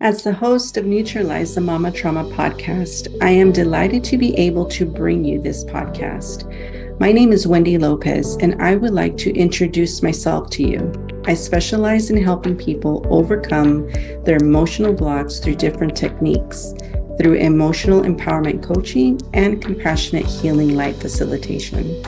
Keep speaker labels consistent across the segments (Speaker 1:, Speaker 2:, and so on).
Speaker 1: As the host of Neutralize the Mama Trauma podcast, I am delighted to be able to bring you this podcast. My name is Wendy Lopez, and I would like to introduce myself to you. I specialize in helping people overcome their emotional blocks through different techniques, through emotional empowerment coaching and compassionate healing light facilitation.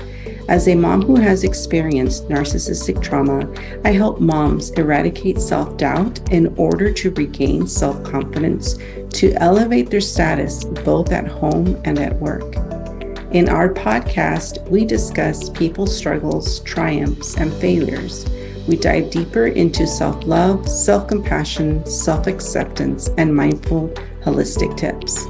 Speaker 1: As a mom who has experienced narcissistic trauma, I help moms eradicate self-doubt in order to regain self-confidence to elevate their status both at home and at work. In our podcast, we discuss people's struggles, triumphs, and failures. We dive deeper into self-love, self-compassion, self-acceptance, and mindful, holistic tips.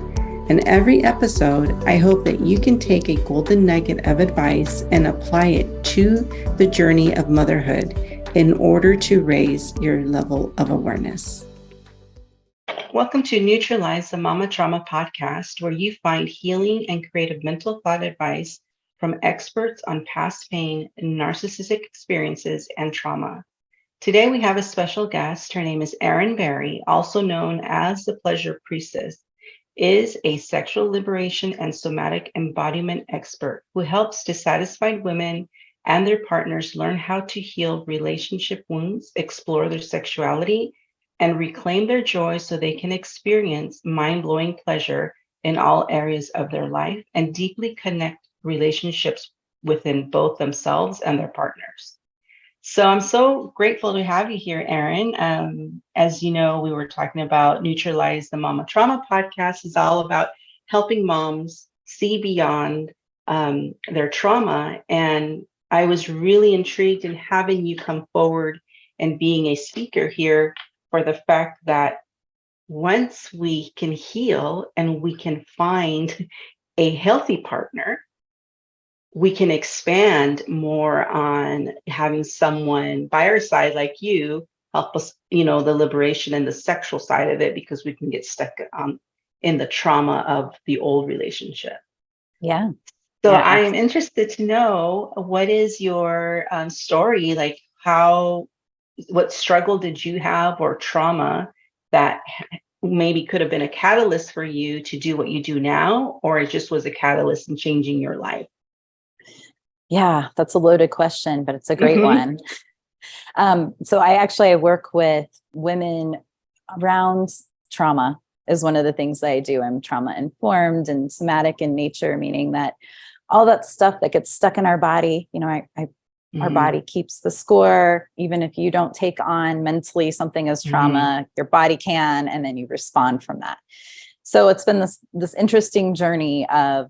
Speaker 1: In every episode, I hope that you can take a golden nugget of advice and apply it to the journey of motherhood in order to raise your level of awareness. Welcome to Neutralize the Mama Trauma podcast, where you find healing and creative mental thought advice from experts on past pain, narcissistic experiences, and trauma. Today, we have a special guest. Her name is Erin Berry, also known as the Pleasure Priestess. Is a sexual liberation and somatic embodiment expert who helps dissatisfied women and their partners learn how to heal relationship wounds, explore their sexuality, and reclaim their joy so they can experience mind-blowing pleasure in all areas of their life and deeply connect relationships within both themselves and their partners. So I'm so grateful to have you here, Erin. As you know, we were talking about Neutralize the Mama Trauma podcast is all about helping moms see beyond their trauma. And I was really intrigued in having you come forward and being a speaker here for the fact that once we can heal and we can find a healthy partner, we can expand more on having someone by our side like you help us, the liberation and the sexual side of it, because we can get stuck in the trauma of the old relationship.
Speaker 2: Yeah.
Speaker 1: So
Speaker 2: Yeah,
Speaker 1: I am interested to know, what is your story? Like what struggle did you have or trauma that maybe could have been a catalyst for you to do what you do now, or it just was a catalyst in changing your life?
Speaker 2: Yeah, that's a loaded question, but it's a great one. So I work with women around trauma is one of the things that I do. I'm trauma informed and somatic in nature, meaning that all that stuff that gets stuck in our body, our body keeps the score. Even if you don't take on mentally something as trauma, your body can, and then you respond from that. So it's been this interesting journey of,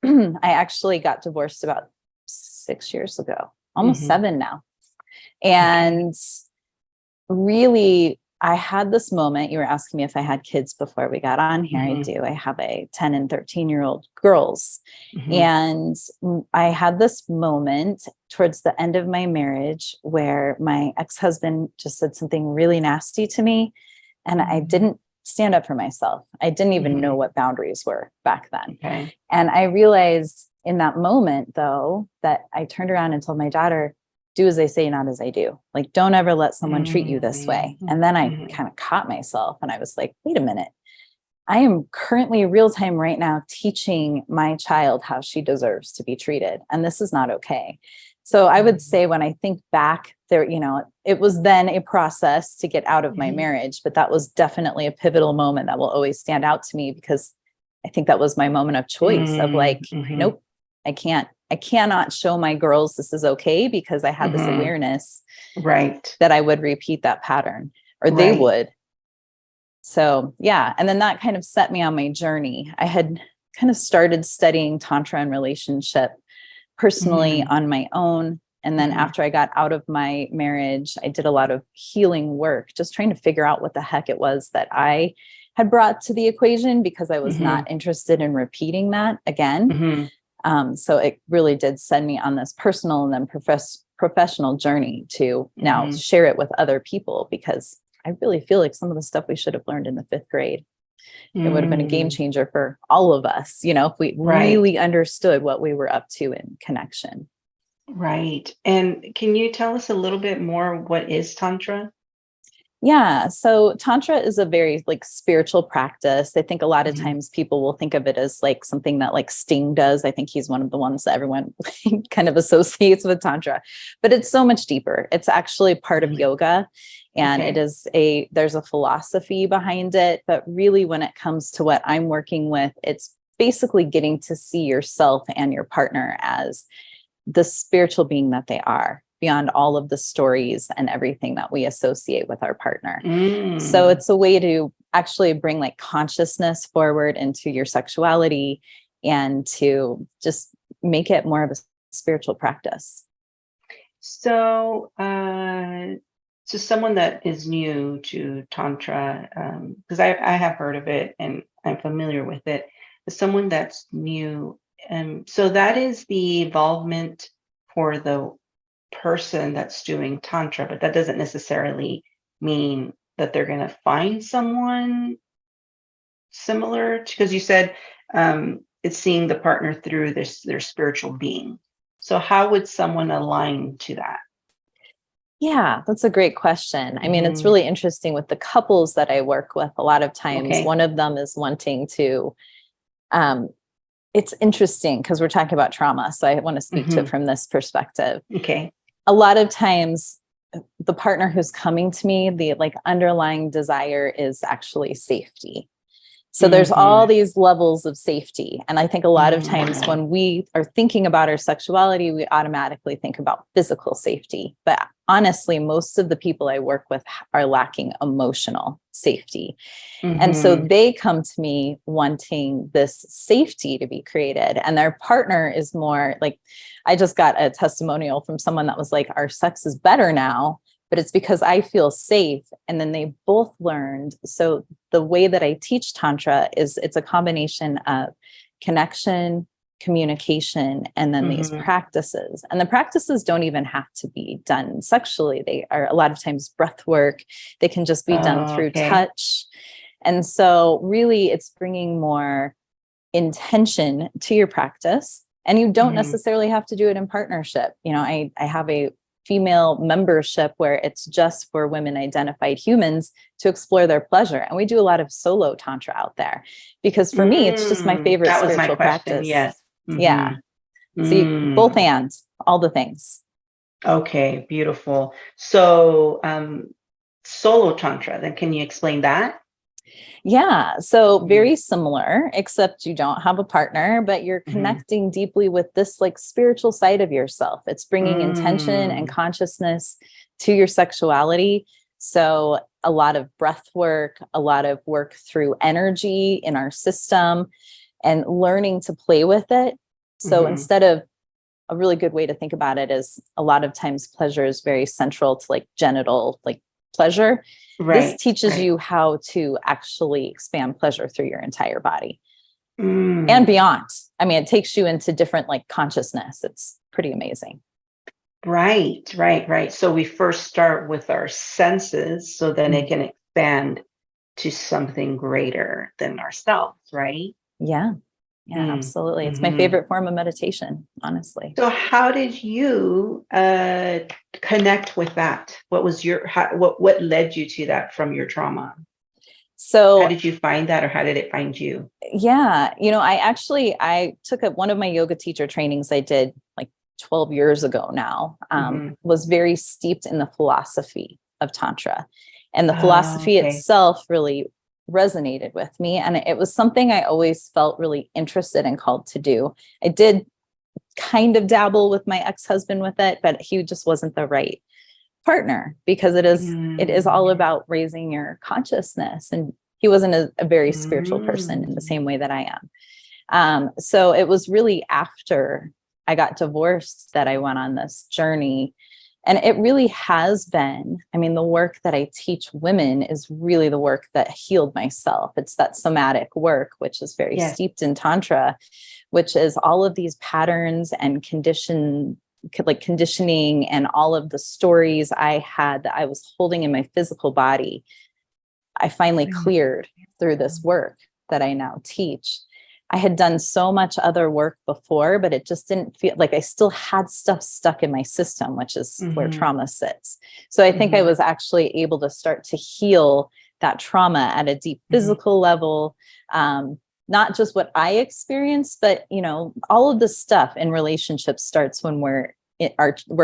Speaker 2: I actually got divorced about 6 years ago, almost 7 now. And really, I had this moment. You were asking me if I had kids before we got on here. I do. I have a 10 and 13-year-old girls. And I had this moment towards the end of my marriage where my ex-husband just said something really nasty to me. And I didn't stand up for myself. I didn't even know what boundaries were back then. And I realized in that moment, though, that I turned around and told my daughter, do as I say, not as I do. Like, don't ever let someone treat you this way. And then I kind of caught myself and I was like, wait a minute. I am currently real time right now teaching my child how she deserves to be treated. And this is not okay. So I would say when I think back there, it was then a process to get out of my marriage, but that was definitely a pivotal moment that will always stand out to me, because I think that was my moment of choice of like, nope, I cannot show my girls this is okay, because I had this awareness that I would repeat that pattern, or they would. So, yeah. And then that kind of set me on my journey. I had kind of started studying Tantra and relationship personally on my own. And then after I got out of my marriage, I did a lot of healing work, just trying to figure out what the heck it was that I had brought to the equation, because I was not interested in repeating that again. So it really did send me on this personal and then professional journey to now share it with other people, because I really feel like some of the stuff we should have learned in the 5th grade, it would have been a game changer for all of us, if we really understood what we were up to in connection.
Speaker 1: Right. And can you tell us a little bit more, what is Tantra?
Speaker 2: Yeah. So Tantra is a very like spiritual practice. I think a lot of
Speaker 1: Mhm.
Speaker 2: times people will think of it as like something that like Sting does. I think he's one of the ones that everyone kind of associates with Tantra, but it's so much deeper. It's actually part of yoga, and
Speaker 1: Okay.
Speaker 2: there's a philosophy behind it. But really, when it comes to what I'm working with, it's basically getting to see yourself and your partner as the spiritual being that they are, beyond all of the stories and everything that we associate with our partner. So
Speaker 1: Mm.
Speaker 2: it's a way to actually bring like consciousness forward into your sexuality and to just make it more of a spiritual practice.
Speaker 1: So, so someone that is new to Tantra, because I have heard of it and I'm familiar with it, but someone that's new, so that is the involvement for the person that's doing Tantra, but that doesn't necessarily mean that they're going to find someone similar, because you said it's seeing the partner through their spiritual being. So how would someone align to that?
Speaker 2: Yeah, that's a great question. I mean, it's
Speaker 1: Hmm.
Speaker 2: really interesting with the couples that I work with. A lot of times,
Speaker 1: Okay.
Speaker 2: one of them is wanting to, um, it's interesting because we're talking about trauma. So I want to speak to it
Speaker 1: Hmm.
Speaker 2: from this perspective.
Speaker 1: Okay.
Speaker 2: A lot of times, the partner who's coming to me, the like underlying desire is actually safety. So there's
Speaker 1: Hmm.
Speaker 2: all these levels of safety. And I think a lot of times
Speaker 1: Hmm.
Speaker 2: when we are thinking about our sexuality, we automatically think about physical safety. But honestly, most of the people I work with are lacking emotional safety. And so
Speaker 1: Hmm.
Speaker 2: they come to me wanting this safety to be created. And their partner is more like, I just got a testimonial from someone that was like, our sex is better now, but it's because I feel safe. And then they both learned. So the way that I teach Tantra is it's a combination of connection, communication, and then these
Speaker 1: Hmm.
Speaker 2: practices. And the practices don't even have to be done sexually. They are a lot of times breath work. They can just be done through
Speaker 1: Okay.
Speaker 2: touch. And so really it's bringing more intention to your practice. And you don't
Speaker 1: Hmm.
Speaker 2: necessarily have to do it in partnership. You know, I have a female membership where it's just for women identified humans to explore their pleasure. And we do a lot of solo tantra out there because for me, it's just my favorite
Speaker 1: That was my
Speaker 2: spiritual
Speaker 1: question.
Speaker 2: practice.
Speaker 1: Yes. Hmm.
Speaker 2: Yeah. See, both
Speaker 1: Mm.
Speaker 2: and all the things.
Speaker 1: Okay, beautiful. So, solo tantra, then can you explain that?
Speaker 2: Yeah. So
Speaker 1: Mm-hmm.
Speaker 2: very similar, except you don't have a partner, but you're
Speaker 1: Mm-hmm.
Speaker 2: connecting deeply with this like spiritual side of yourself. It's bringing intention and
Speaker 1: Mm.
Speaker 2: consciousness to your sexuality. So a lot of breath work, a lot of work through energy in our system and learning to play with it. So
Speaker 1: Mm-hmm.
Speaker 2: instead of a really good way to think about it is a lot of times pleasure is very central to like genital like pleasure. This
Speaker 1: Right,
Speaker 2: teaches
Speaker 1: right.
Speaker 2: you how to actually expand pleasure through your entire body and
Speaker 1: Mm.
Speaker 2: beyond. I mean, it takes you into different like consciousness. It's pretty amazing.
Speaker 1: Right, right, right. So we first start with our senses so then it
Speaker 2: Mm.
Speaker 1: can expand to something greater than ourselves, right?
Speaker 2: Yeah. Yeah,
Speaker 1: Mm.
Speaker 2: absolutely. It's my
Speaker 1: Hmm.
Speaker 2: favorite form of meditation, honestly.
Speaker 1: So how did you connect with that? What was what led you to that from your trauma? How
Speaker 2: So
Speaker 1: did you find that, or how did it find you?
Speaker 2: yeah, I took one of my yoga teacher trainings I did like 12 years ago now,
Speaker 1: Hmm.
Speaker 2: was very steeped in the philosophy of Tantra. And the
Speaker 1: Oh,
Speaker 2: philosophy
Speaker 1: okay.
Speaker 2: itself really resonated with me. And it was something I always felt really interested and called to do. I did kind of dabble with my ex-husband with it, but he just wasn't the right partner because it is all
Speaker 1: Mm.
Speaker 2: about raising your consciousness. And he wasn't a very spiritual person in the
Speaker 1: Mm.
Speaker 2: same way that I am. So it was really after I got divorced that I went on this journey. And it really has been, I mean, the work that I teach women is really the work that healed myself. It's that somatic work, which is very
Speaker 1: Yes.
Speaker 2: steeped in Tantra, which is all of these patterns and conditioning and all of the stories I had that I was holding in my physical body. I finally
Speaker 1: Mm.
Speaker 2: cleared through this work that I now teach. I had done so much other work before, but it just didn't feel like I still had stuff stuck in my system, which is where trauma sits. So I think I was actually able to start to heal that trauma at a deep physical level. Not just what I experienced, but, you know, all of this stuff in relationships starts when we're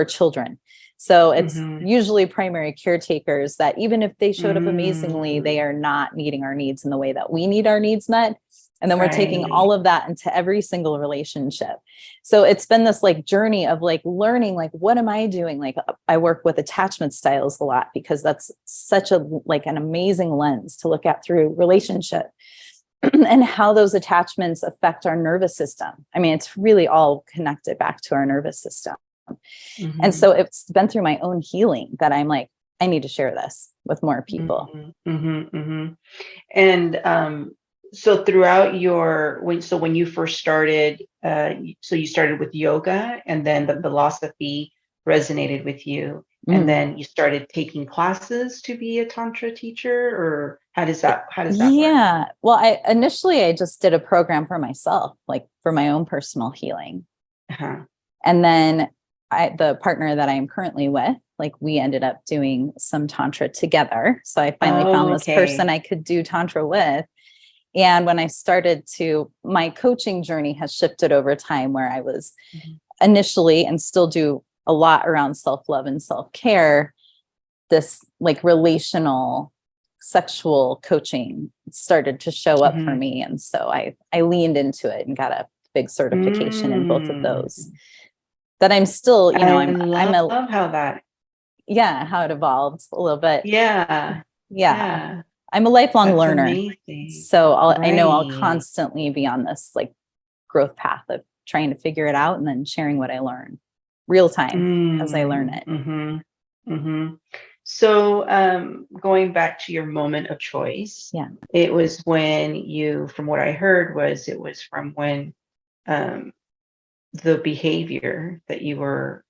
Speaker 2: children. So it's usually primary caretakers that even if they showed up amazingly, they are not meeting our needs in the way that we need our needs met. And then we're taking all of that into every single relationship. So it's been this like journey of like learning, like, what am I doing? Like I work with attachment styles a lot because that's such a, like an amazing lens to look at through relationship and how those attachments affect our nervous system. I mean, it's really all connected back to our nervous system. And so it's been through my own healing that I'm like, I need to share this with more people.
Speaker 1: And so throughout when you first started, so you started with yoga, and then the philosophy resonated with you, and then you started taking classes to be a tantra teacher, or how does that work?
Speaker 2: Yeah. Well, I just did a program for myself, like for my own personal healing. And then the partner that I am currently with, like we ended up doing some tantra together. So I finally found this person I could do tantra with. And when I started my coaching journey has shifted over time, where I was initially, and still do a lot around self-love and self-care, this like relational sexual coaching started to show up for me. And so I leaned into it and got a big certification in both of those. That I'm still, you know,
Speaker 1: I love how that.
Speaker 2: Yeah, how it evolved a little bit.
Speaker 1: Yeah.
Speaker 2: I'm a lifelong learner.
Speaker 1: Amazing.
Speaker 2: So I know I'll constantly be on this like growth path of trying to figure it out and then sharing what I learn real time as I learn it.
Speaker 1: So going back to your moment of choice, it was when you, from what I heard, it was from when the behavior that you were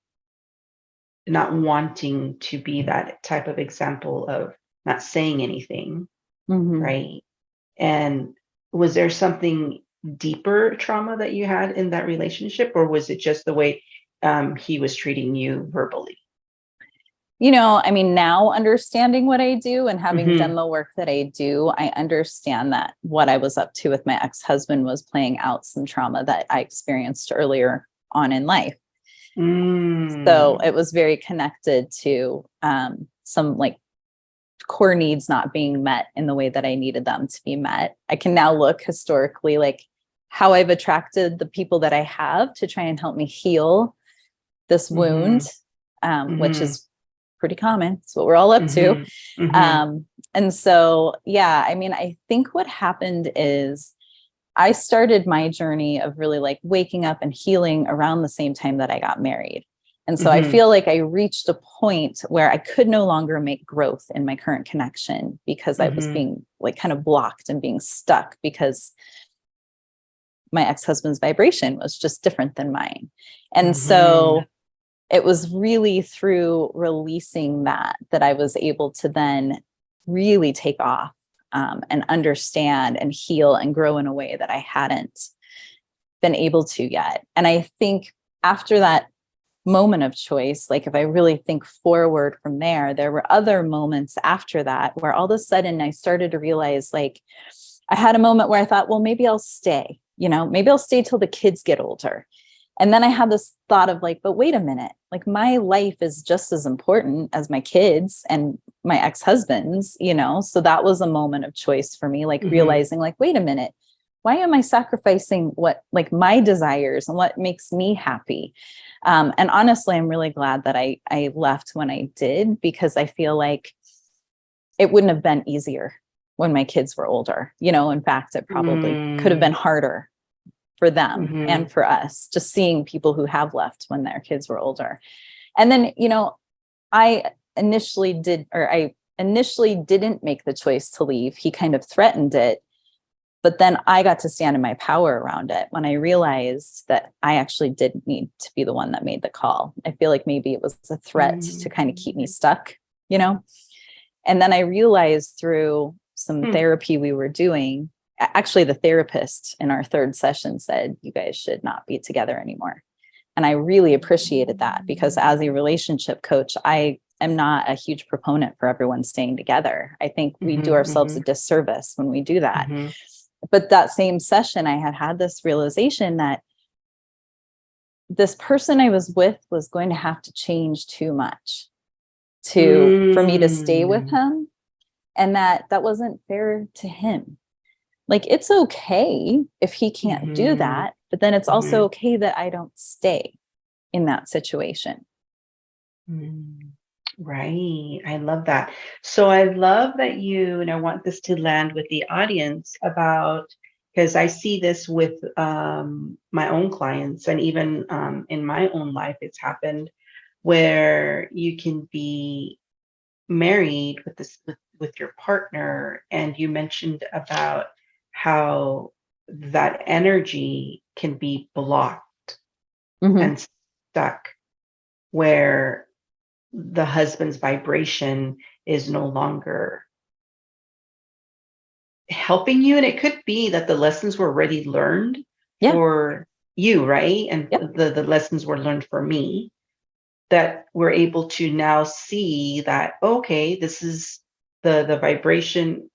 Speaker 1: not wanting to be that type of example of not saying anything, right? And was there something deeper trauma that you had in that relationship, or was it just the way he was treating you verbally?
Speaker 2: You know, I mean, now understanding what I do and having done the work that I do, I understand that what I was up to with my ex-husband was playing out some trauma that I experienced earlier on in life. So it was very connected to some like core needs not being met in the way that I needed them to be met. I can now look historically like how I've attracted the people that I have to try and help me heal this wound, which is pretty common. It's what we're all up to. And so, yeah, I mean, I think what happened is I started my journey of really like waking up and healing around the same time that I got married. And so I feel like I reached a point where I could no longer make growth in my current connection because I was being like kind of blocked and being stuck because my ex-husband's vibration was just different than mine. And so it was really through releasing that I was able to then really take off and understand and heal and grow in a way that I hadn't been able to yet. And I think after that moment of choice, like if I really think forward from there were other moments after that where all of a sudden I started to realize, like, I had a moment where I thought, well, maybe I'll stay, maybe I'll stay till the kids get older. And then I had this thought of like, but wait a minute, like my life is just as important as my kids and my ex-husband's, so that was a moment of choice for me, like realizing like, wait a minute, why am I sacrificing what like my desires and what makes me happy? And honestly, I'm really glad that I left when I did, because I feel like it wouldn't have been easier when my kids were older. In fact, it probably could have been harder for them and for us, just seeing people who have left when their kids were older. And then, I initially didn't make the choice to leave. He kind of threatened it, but then I got to stand in my power around it when I realized that I actually did need to be the one that made the call. I feel like maybe it was a threat to kind of keep me stuck, And then I realized through some therapy we were doing actually the therapist in our third session said, you guys should not be together anymore. And I really appreciated that, because as a relationship coach, I am not a huge proponent for everyone staying together. I think we do ourselves a disservice when we do that. But that same session, I had this realization that this person I was with was going to have to change too much for me to stay with him. And that wasn't fair to him. Like, it's okay if he can't do that, but then it's also okay that I don't stay in that situation.
Speaker 1: Right. I love that. So I love that and I want this to land with the audience about, because I see this with my own clients, and even in my own life, it's happened where you can be married with your partner, and you mentioned about how that energy can be blocked and stuck, where the husband's vibration is no longer helping you. And it could be that the lessons were already learned for you, right? And the lessons were learned for me, that we're able to now see that, okay, this is the vibration,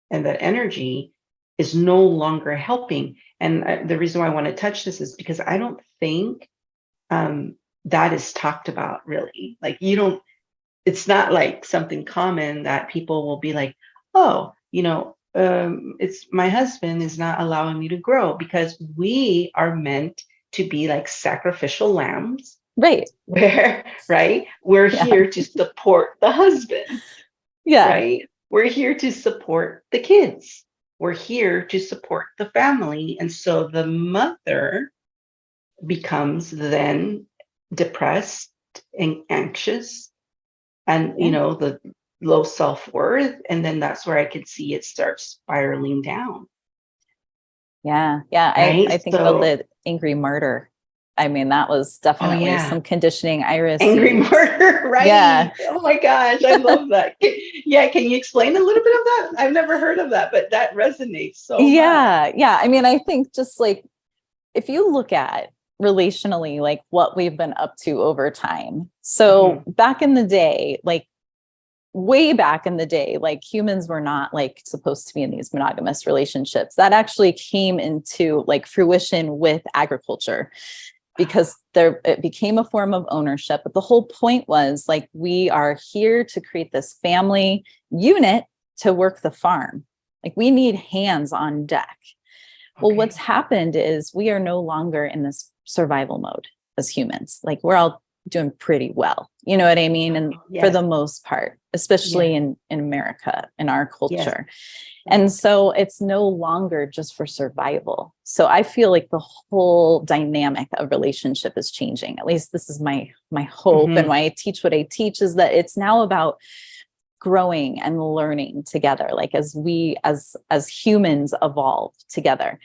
Speaker 1: and that energy is no longer helping. And the reason why I want to touch this is because I don't think that is talked about really. Like, it's not like something common that people will be like, oh, it's my husband is not allowing me to grow, because we are meant to be like sacrificial lambs.
Speaker 2: Right.
Speaker 1: We're here to support the husband. Right. We're here to support the kids. We're here to support the family. And so the mother becomes then depressed and anxious, and the low self-worth, and then that's where I could see it start spiraling down.
Speaker 2: Right? I think about the angry martyr. I mean, that was definitely some conditioning I received.
Speaker 1: Angry martyr, right? Oh my gosh, I love that. Can you explain a little bit of that? I've never heard of that, but that resonates so much.
Speaker 2: I mean, I think just like, if you look at relationally, like what we've been up to over time. So back in the day, like way back in the day, like humans were not like supposed to be in these monogamous relationships. That actually came into like fruition with agriculture, because it became a form of ownership. But the whole point was like, we are here to create this family unit to work the farm. Like, we need hands on deck. Well, what's happened is we are no longer in this survival mode as humans. Like, we're all doing pretty well. You know what I mean? And for the most part, especially in America, in our culture. And so it's no longer just for survival. So I feel like the whole dynamic of relationship is changing. At least this is my hope. And why I teach what I teach is that it's now about growing and learning together, like as we as humans evolve together.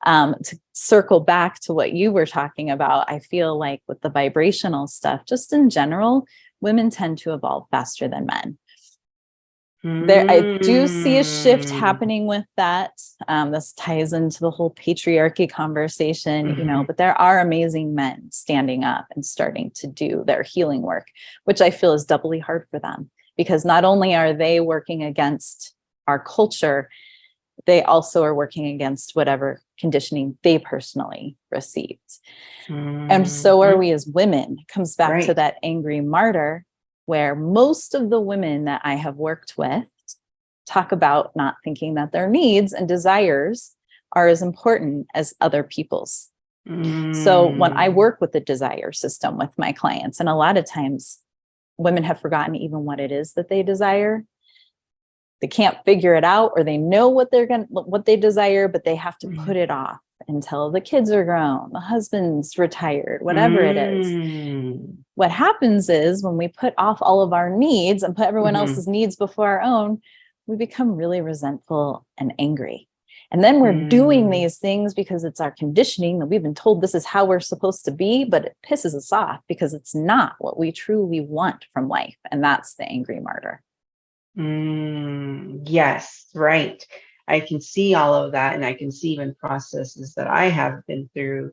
Speaker 2: To circle back to what you were talking about, I feel like with the vibrational stuff, just in general, women tend to evolve faster than men. I do see a shift happening with that. This ties into the whole patriarchy conversation, but there are amazing men standing up and starting to do their healing work, which I feel is doubly hard for them, because not only are they working against our culture, they also are working against whatever conditioning they personally received. And so are we as women. It comes back to that angry martyr, where most of the women that I have worked with talk about not thinking that their needs and desires are as important as other people's. So when I work with the desire system with my clients, and a lot of times women have forgotten even what it is that they desire. They can't figure it out, or they know what they desire, but they have to put it off until the kids are grown, the husband's retired, whatever it is. What happens is when we put off all of our needs and put everyone else's needs before our own, we become really resentful and angry. And then we're doing these things because it's our conditioning that we've been told this is how we're supposed to be, but it pisses us off because it's not what we truly want from life. And that's the angry martyr.
Speaker 1: Yes, right. I can see all of that, and I can see even processes that I have been through,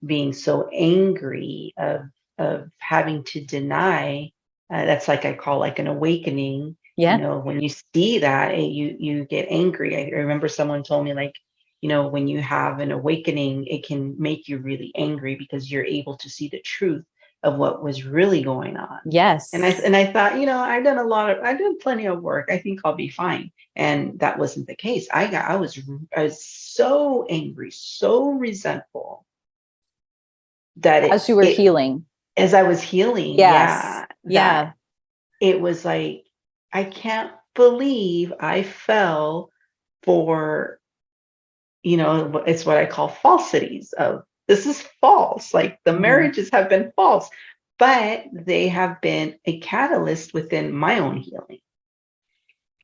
Speaker 1: being so angry of having to deny. That's like I call like an awakening.
Speaker 2: Yeah.
Speaker 1: When you see that, you get angry. I remember someone told me, like, when you have an awakening, it can make you really angry because you're able to see the truth of what was really going on. And I
Speaker 2: Yes.
Speaker 1: and I thought, I've done plenty of work. I think I'll be fine. And that wasn't the case. I was so angry, so resentful that
Speaker 2: As you were
Speaker 1: it
Speaker 2: healing.
Speaker 1: as I was healing,
Speaker 2: Yes.
Speaker 1: yeah, that
Speaker 2: Yeah.
Speaker 1: it was like, I can't believe I fell for, it's what I call falsities of, this is false. Like, the
Speaker 2: Mhm.
Speaker 1: marriages have been false, but they have been a catalyst within my own healing.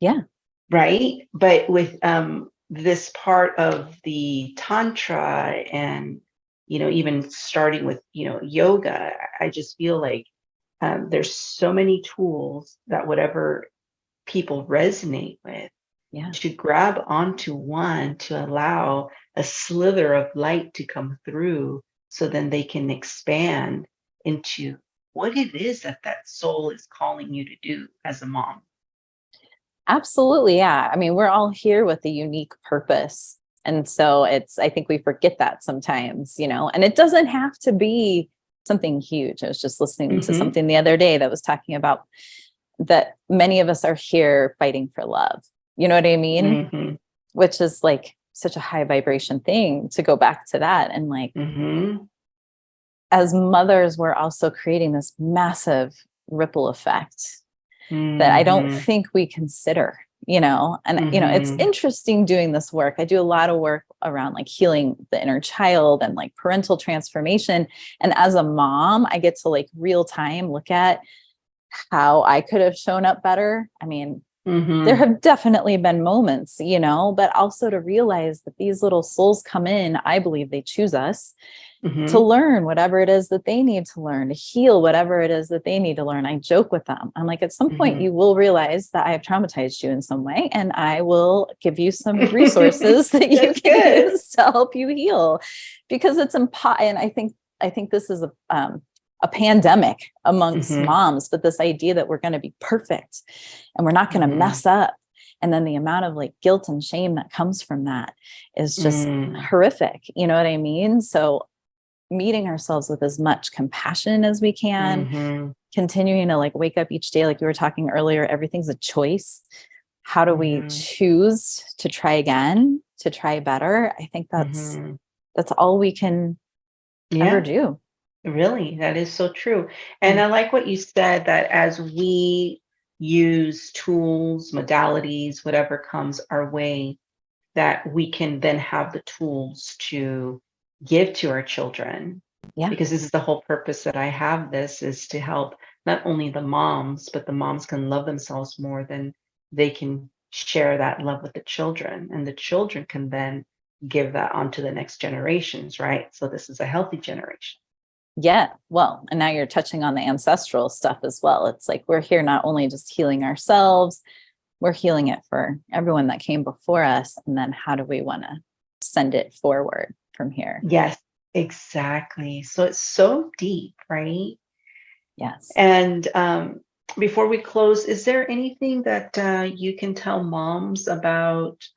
Speaker 2: Yeah.
Speaker 1: Right. But with this part of the tantra, and even starting with yoga, I just feel like there's so many tools that whatever people resonate with,
Speaker 2: Yeah.
Speaker 1: to grab onto one, to allow a slither of light to come through, so then they can expand into what it is that soul is calling you to do as a mom.
Speaker 2: Absolutely. Yeah. I mean, we're all here with a unique purpose. And so I think we forget that sometimes, and it doesn't have to be something huge. I was just listening to
Speaker 1: Hmm.
Speaker 2: something the other day that was talking about that many of us are here fighting for love. You know what I mean?
Speaker 1: Hmm.
Speaker 2: Which is like such a high vibration thing to go back to that. And like,
Speaker 1: Hmm.
Speaker 2: as mothers, we're also creating this massive ripple effect that I don't
Speaker 1: Hmm.
Speaker 2: think we consider, and, it's
Speaker 1: Hmm.
Speaker 2: interesting doing this work. I do a lot of work around like healing the inner child and like parental transformation. And as a mom, I get to like real time look at how I could have shown up better. I mean, there
Speaker 1: Hmm.
Speaker 2: have definitely been moments, but also to realize that these little souls come in, I believe they choose us to
Speaker 1: Hmm.
Speaker 2: learn whatever it is that they need to learn, to heal whatever it is that they need to learn. I joke with them. I'm like, at some point,
Speaker 1: Hmm.
Speaker 2: you will realize that I have traumatized you in some way, and I will give you some resources that you
Speaker 1: That's
Speaker 2: can
Speaker 1: good.
Speaker 2: use to help you heal, because it's important. And I think this is a pandemic amongst
Speaker 1: Hmm.
Speaker 2: moms, but this idea that we're going to be perfect and we're not going to
Speaker 1: Hmm.
Speaker 2: mess up. And then the amount of like guilt and shame that comes from that is just
Speaker 1: Hmm.
Speaker 2: horrific. You know what I mean? So meeting ourselves with as much compassion as we can,
Speaker 1: Hmm.
Speaker 2: continuing to like wake up each day, like you were talking earlier, everything's a choice. How do we
Speaker 1: Hmm.
Speaker 2: choose to try again, to try better? I think
Speaker 1: Hmm.
Speaker 2: that's all we can ever
Speaker 1: Yeah,
Speaker 2: do.
Speaker 1: really, that is so true. And
Speaker 2: Yeah.
Speaker 1: I like what you said, that as we use tools, modalities, whatever comes our way, that we can then have the tools to give to our children.
Speaker 2: Yeah.
Speaker 1: Because this is the whole purpose that I have this, is to help not only the moms, but the moms can love themselves more than they can share that love with the children. And the children can then give that on to the next generations, right? So this is a healthy generation.
Speaker 2: Yeah. Well, and now you're touching on the ancestral stuff as well. It's like we're here not only just healing ourselves, we're healing it for everyone that came before us. And then how do we want to send it forward from here?
Speaker 1: Yes, exactly. So it's so deep, right?
Speaker 2: Yes.
Speaker 1: And before we close, is there anything that you can tell moms about,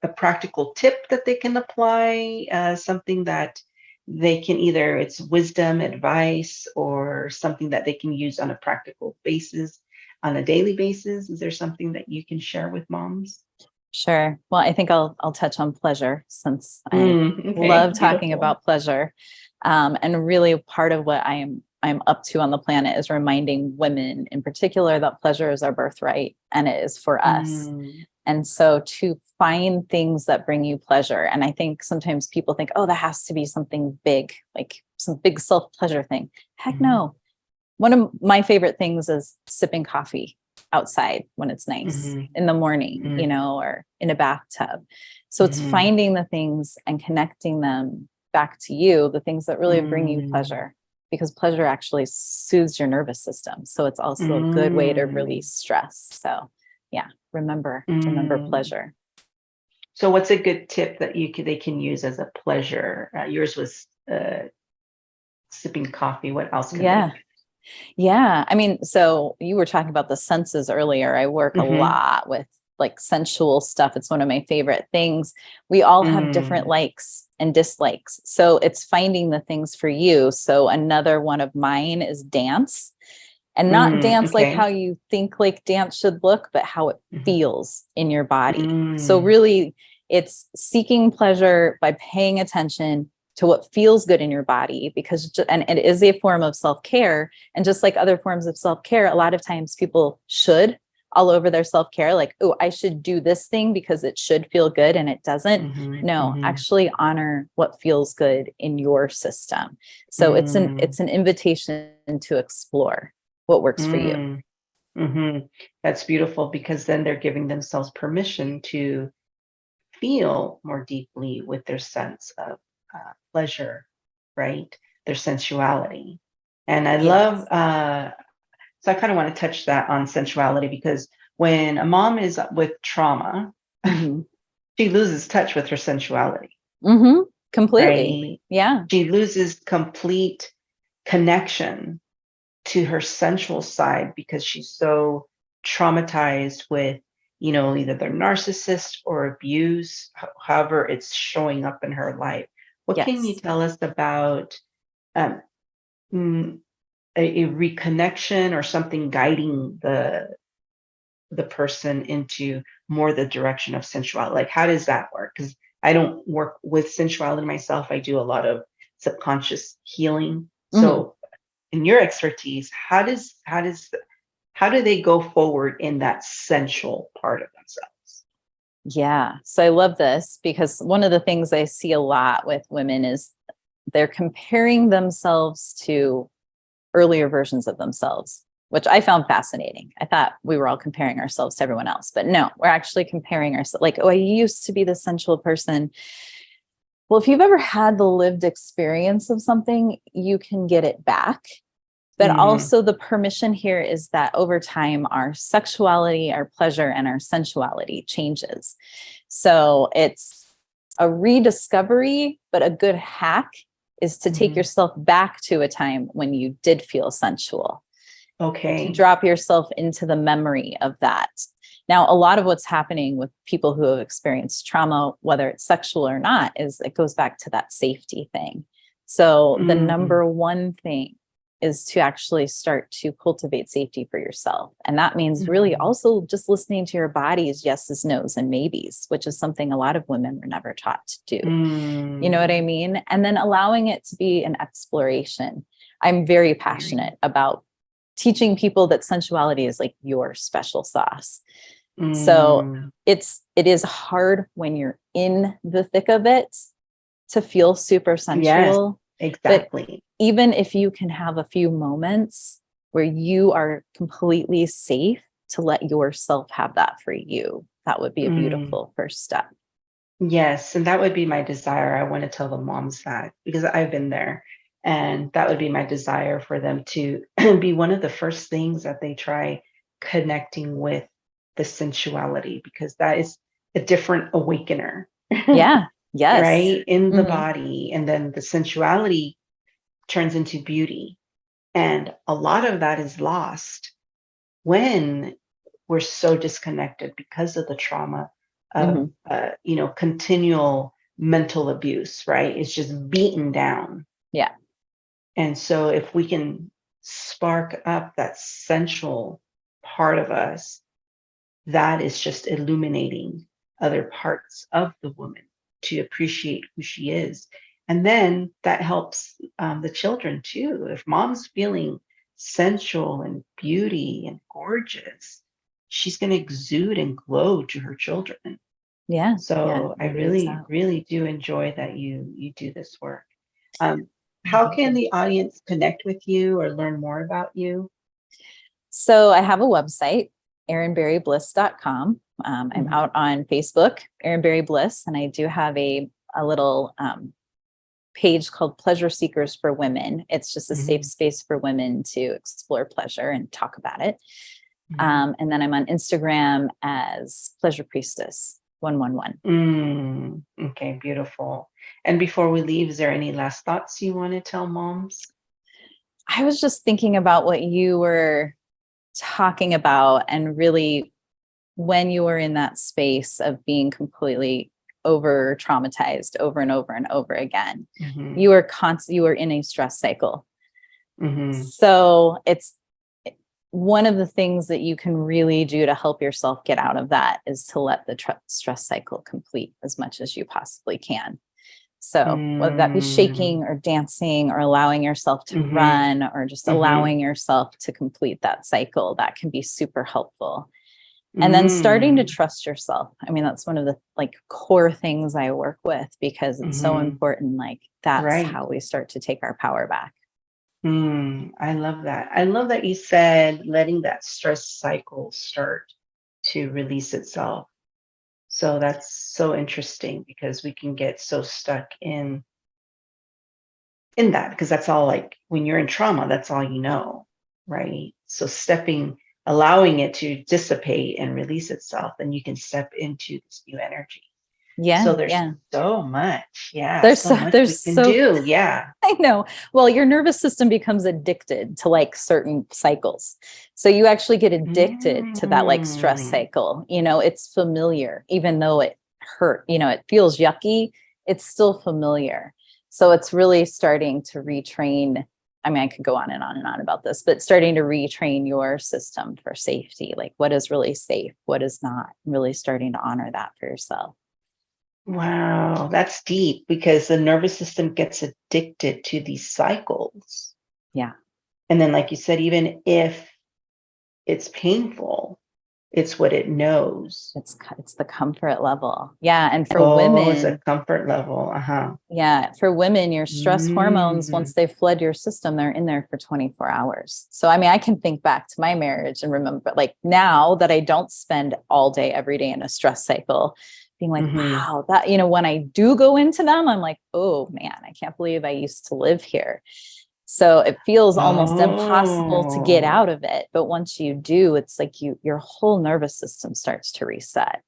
Speaker 1: a practical tip that they can apply, something that they can, either it's wisdom, advice, or something that they can use on a practical basis, on a daily basis? Is there something that you can share with moms?
Speaker 2: Sure. Well, I think I'll touch on pleasure, since I
Speaker 1: Okay,
Speaker 2: love talking
Speaker 1: beautiful.
Speaker 2: about pleasure. And really part of what I'm up to on the planet is reminding women in particular that pleasure is our birthright and it is for us.
Speaker 1: Mm,
Speaker 2: And so to find things that bring you pleasure. And I think sometimes people think, oh, that has to be something big, like some big self-pleasure thing. Heck
Speaker 1: mhm,
Speaker 2: no. One of my favorite things is sipping coffee outside when it's nice
Speaker 1: mhm,
Speaker 2: in the morning,
Speaker 1: mhm,
Speaker 2: or in a bathtub. So it's
Speaker 1: mhm,
Speaker 2: finding the things and connecting them back to you, the things that really bring you
Speaker 1: mm,
Speaker 2: pleasure, because pleasure actually soothes your nervous system. So it's also a good way to
Speaker 1: mm.
Speaker 2: release stress. So Yeah. Remember
Speaker 1: Mm.
Speaker 2: pleasure.
Speaker 1: So what's a good tip that they can use as a pleasure? Yours was sipping coffee. What else can they?
Speaker 2: Yeah. Yeah. I mean, so you were talking about the senses earlier. I work a
Speaker 1: Mm-hmm.
Speaker 2: lot with like sensual stuff. It's one of my favorite things. We all have different
Speaker 1: Mm.
Speaker 2: likes and dislikes. So it's finding the things for you. So another one of mine is dance, and not
Speaker 1: Mm.
Speaker 2: dance like how
Speaker 1: Okay.
Speaker 2: you think like dance should look, but how it
Speaker 1: Mm-hmm.
Speaker 2: feels in your body. So
Speaker 1: Mm.
Speaker 2: really, it's seeking pleasure by paying attention to what feels good in your body, because and it is a form of self-care. And just like other forms of self-care, a lot of times people should all over their self-care, like, oh, I should do this thing because it should feel good, and it doesn't.
Speaker 1: Mm-hmm.
Speaker 2: No,
Speaker 1: Mm-hmm.
Speaker 2: actually honor what feels good in your system. So
Speaker 1: Mm.
Speaker 2: it's an invitation to explore what works for you.
Speaker 1: Mm. Mm-hmm. That's beautiful because then they're giving themselves permission to feel more deeply with their sense of pleasure, right? Their sensuality. And I love,
Speaker 2: Yes.
Speaker 1: so I kind of want to touch that on sensuality because when a mom is with trauma,
Speaker 2: Mm-hmm.
Speaker 1: she loses touch with her sensuality,
Speaker 2: Mm-hmm. Completely.
Speaker 1: right?
Speaker 2: Yeah.
Speaker 1: She loses complete connection to her sensual side because she's so traumatized with, either their narcissist or abuse, however it's showing up in her life. What can you
Speaker 2: Yes.
Speaker 1: tell us about um, mm, a reconnection or something guiding the person into more the direction of sensuality? Like, how does that work? Because I don't work with sensuality myself. I do a lot of subconscious healing.
Speaker 2: Mm-hmm.
Speaker 1: So in your expertise, how do they go forward in that sensual part of themselves?
Speaker 2: Yeah. So I love this because one of the things I see a lot with women is they're comparing themselves to earlier versions of themselves, which I found fascinating. I thought we were all comparing ourselves to everyone else, but no, we're actually comparing ourselves. Like, oh, I used to be the sensual person. Well, if you've ever had the lived experience of something, you can get it back. But
Speaker 1: Mm-hmm.
Speaker 2: also, the permission here is that over time, our sexuality, our pleasure, and our sensuality changes. So it's a rediscovery, but a good hack is to take
Speaker 1: Mm-hmm.
Speaker 2: yourself back to a time when you did feel sensual, to
Speaker 1: Okay.
Speaker 2: drop yourself into the memory of that. Now, a lot of what's happening with people who have experienced trauma, whether it's sexual or not, is it goes back to that safety thing. So the
Speaker 1: Mm-hmm.
Speaker 2: number one thing is to actually start to cultivate safety for yourself. And that means really
Speaker 1: Mm-hmm.
Speaker 2: also just listening to your body's yeses, nos, and maybes, which is something a lot of women were never taught to do. You know what I mean? And then allowing it to be an exploration. I'm very passionate about teaching people that sensuality is like your special sauce. So
Speaker 1: Mm.
Speaker 2: it is hard when you're in the thick of it to feel super
Speaker 1: Yes,
Speaker 2: sensual. But
Speaker 1: exactly.
Speaker 2: even if you can have a few moments where you are completely safe to let yourself have that for you, that would be a
Speaker 1: Mm.
Speaker 2: beautiful first step.
Speaker 1: Yes, and that would be my desire. I want to tell the moms that because I've been there. And that would be my desire for them to be one of the first things that they try connecting with the sensuality, because that is a different awakener,
Speaker 2: Yeah. Yes.
Speaker 1: right? In the
Speaker 2: Hmm.
Speaker 1: body. And then the sensuality turns into beauty. And a lot of that is lost when we're so disconnected because of the trauma of
Speaker 2: Hmm.
Speaker 1: continual mental abuse, right? It's just beaten down.
Speaker 2: Yeah.
Speaker 1: And so if we can spark up that sensual part of us, that is just illuminating other parts of the woman to appreciate who she is. And then that helps the children too. If mom's feeling sensual and beauty and gorgeous, she's going to exude and glow to her children.
Speaker 2: Yeah. Yeah.
Speaker 1: So
Speaker 2: It
Speaker 1: I
Speaker 2: radiates
Speaker 1: really,
Speaker 2: out.
Speaker 1: really do enjoy that you do this work. How
Speaker 2: Thank
Speaker 1: can
Speaker 2: you.
Speaker 1: the audience connect with you or learn more about you?
Speaker 2: So I have a website, erinberrybliss.com. I'm
Speaker 1: Mhm.
Speaker 2: out on Facebook, Erin Berry Bliss, and I do have a little page called Pleasure Seekers for Women. It's just a safe
Speaker 1: Mhm.
Speaker 2: space for women to explore pleasure and talk about it. And then I'm on Instagram as Pleasure Priestess 111.
Speaker 1: Okay, beautiful. And before we leave, is there any last thoughts you want to tell moms?
Speaker 2: I was just thinking about what you were talking about, and really when you were in that space of being completely over traumatized over and over and over again, you were in a stress cycle. So it's one of the things that you can really do to help yourself get out of that is to let the stress cycle complete as much as you possibly can. So whether that be shaking or dancing or allowing yourself to run or just allowing yourself to complete that cycle, that can be super helpful. And then starting to trust yourself. I mean, that's one of the core things I work with, because it's so important. That's how we start to take our power back.
Speaker 1: I love that. I love that you said letting that stress cycle start to release itself. So that's so interesting, because we can get so stuck in that, because that's all, when you're in trauma, that's all you know, right? So allowing it to dissipate and release itself, then you can step into this new energy.
Speaker 2: Yeah.
Speaker 1: So there's so much. Yeah.
Speaker 2: There's
Speaker 1: so much we can do. Yeah.
Speaker 2: I know. Well, your nervous system becomes addicted to certain cycles. So you actually get addicted to that stress cycle. It's familiar, even though it hurt, it feels yucky, it's still familiar. So it's really starting to retrain. I mean, I could go on and on and on about this, but starting to retrain your system for safety, what is really safe, what is not, really starting to honor that for yourself.
Speaker 1: Wow, that's deep, because the nervous system gets addicted to these cycles.
Speaker 2: Yeah.
Speaker 1: And then, like you said, even if it's painful, it's what it knows.
Speaker 2: It's the comfort level. Yeah. And for women,
Speaker 1: it's a comfort level.
Speaker 2: Yeah. For women, your stress hormones, once they've fled your system, they're in there for 24 hours. So, I mean, I can think back to my marriage and remember, now that I don't spend all day, every day in a stress cycle, being wow, that, when I do go into them, I'm like, oh man, I can't believe I used to live here. So it feels almost impossible to get out of it. But once you do, it's your whole nervous system starts to reset.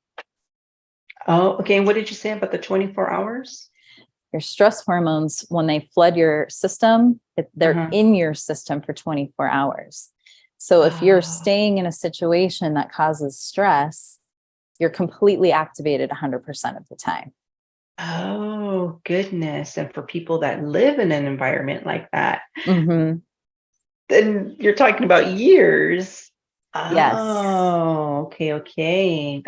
Speaker 1: Oh, okay. And what did you say about the 24 hours?
Speaker 2: Your stress hormones, when they flood your system, they're in your system for 24 hours. So if you're staying in a situation that causes stress, you're completely activated 100% of the time.
Speaker 1: Oh, goodness. And for people that live in an environment like that, then you're talking about years.
Speaker 2: Yes.
Speaker 1: Oh, okay.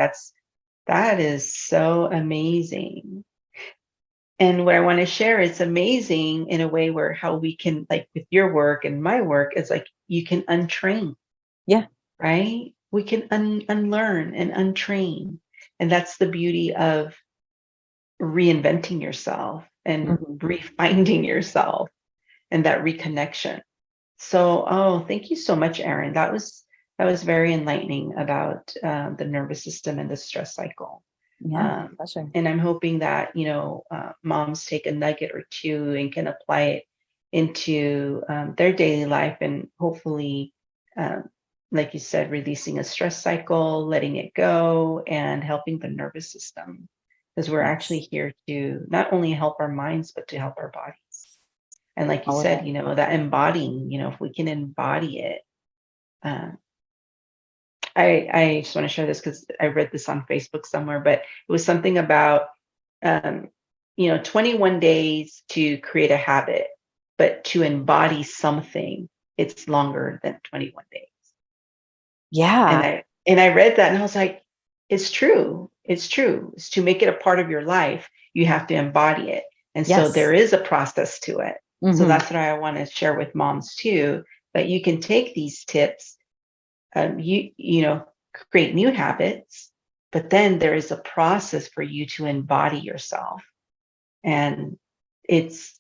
Speaker 1: That is so amazing. And what I want to share, it's amazing in a way where how we can, with your work and my work, it's you can untrain.
Speaker 2: Yeah.
Speaker 1: Right? We can unlearn and untrain. And that's the beauty of reinventing yourself and refinding yourself and that reconnection. So, thank you so much, Erin. That was very enlightening about the nervous system and the stress cycle.
Speaker 2: Yeah, pleasure.
Speaker 1: And I'm hoping that moms take a nugget or two and can apply it into their daily life, and hopefully, like you said, releasing a stress cycle, letting it go, and helping the nervous system, because we're actually here to not only help our minds, but to help our bodies. And like you said, that embodying, if we can embody it. I just want to share this because I read this on Facebook somewhere, but it was something about, 21 days to create a habit, but to embody something, it's longer than 21 days.
Speaker 2: Yeah.
Speaker 1: And I read that and I was like, it's true. It's true. It's to make it a part of your life, you have to embody it. And so there is a process to it. So that's what I want to share with moms too, that you can take these tips, create new habits, but then there is a process for you to embody yourself. And it's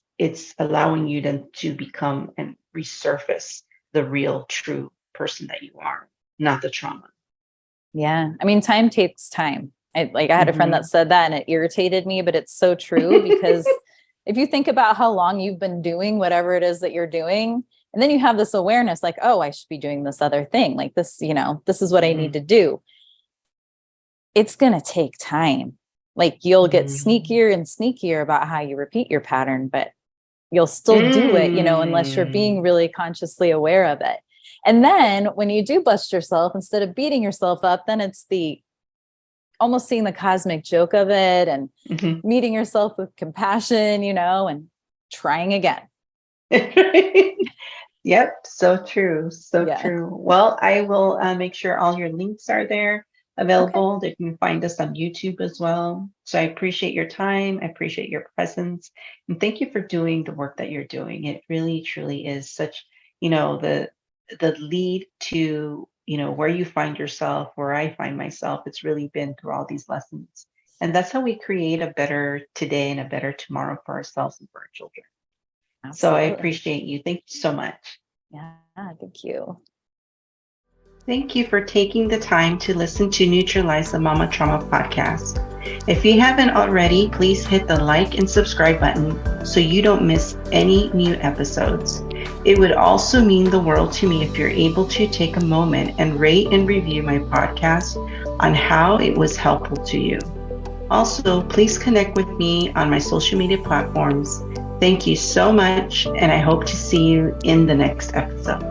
Speaker 1: allowing you then to become and resurface the real, true person that you are, not the trauma.
Speaker 2: Yeah. I mean, time takes time. I had a friend that said that and it irritated me, but it's so true because if you think about how long you've been doing whatever it is that you're doing, And then you have this awareness like, oh, I should be doing this other thing. Like this, this is what I need to do. It's going to take time. Like you'll get sneakier and sneakier about how you repeat your pattern, but you'll still do it, unless you're being really consciously aware of it. And then when you do bust yourself, instead of beating yourself up, then it's almost seeing the cosmic joke of it and meeting yourself with compassion, and trying again.
Speaker 1: Yep. So true. So true. Well, I will make sure all your links are there available. Okay. They can find us on YouTube as well. So I appreciate your time. I appreciate your presence. And thank you for doing the work that you're doing. It really, truly is such, the lead to, where you find yourself, where I find myself. It's really been through all these lessons. And that's how we create a better today and a better tomorrow for ourselves and for our children. Absolutely. So I appreciate you. Thank you so much.
Speaker 2: Yeah, thank you.
Speaker 1: Thank you for taking the time to listen to Neutralize the Mama Trauma podcast. If you haven't already, please hit the like and subscribe button so you don't miss any new episodes. It would also mean the world to me if you're able to take a moment and rate and review my podcast on how it was helpful to you. Also, please connect with me on my social media platforms. Thank you so much, and I hope to see you in the next episode.